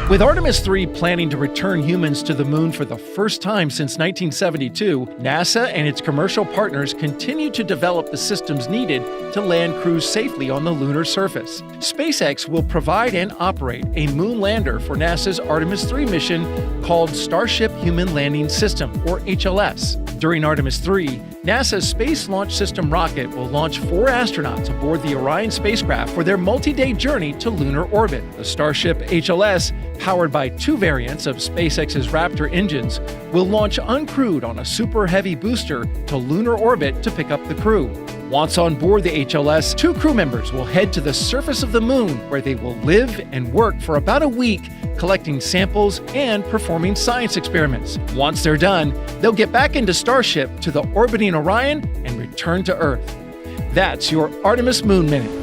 With Artemis 3 planning to return humans to the moon for the first time since 1972, NASA and its commercial partners continue to develop the systems needed to land crews safely on the lunar surface. SpaceX will provide and operate a moon lander for NASA's Artemis 3 mission called Starship Human Landing System, or HLS. During Artemis 3, NASA's Space Launch System rocket will launch 4 astronauts aboard the Orion spacecraft for their multi-day journey to lunar orbit. The Starship HLS, powered by 2 variants of SpaceX's Raptor engines, will launch uncrewed on a super heavy booster to lunar orbit to pick up the crew. Once on board the HLS, 2 crew members will head to the surface of the moon, where they will live and work for about a week, collecting samples and performing science experiments. Once they're done, they'll get back into Starship to the orbiting Orion and return to Earth. That's your Artemis Moon Minute.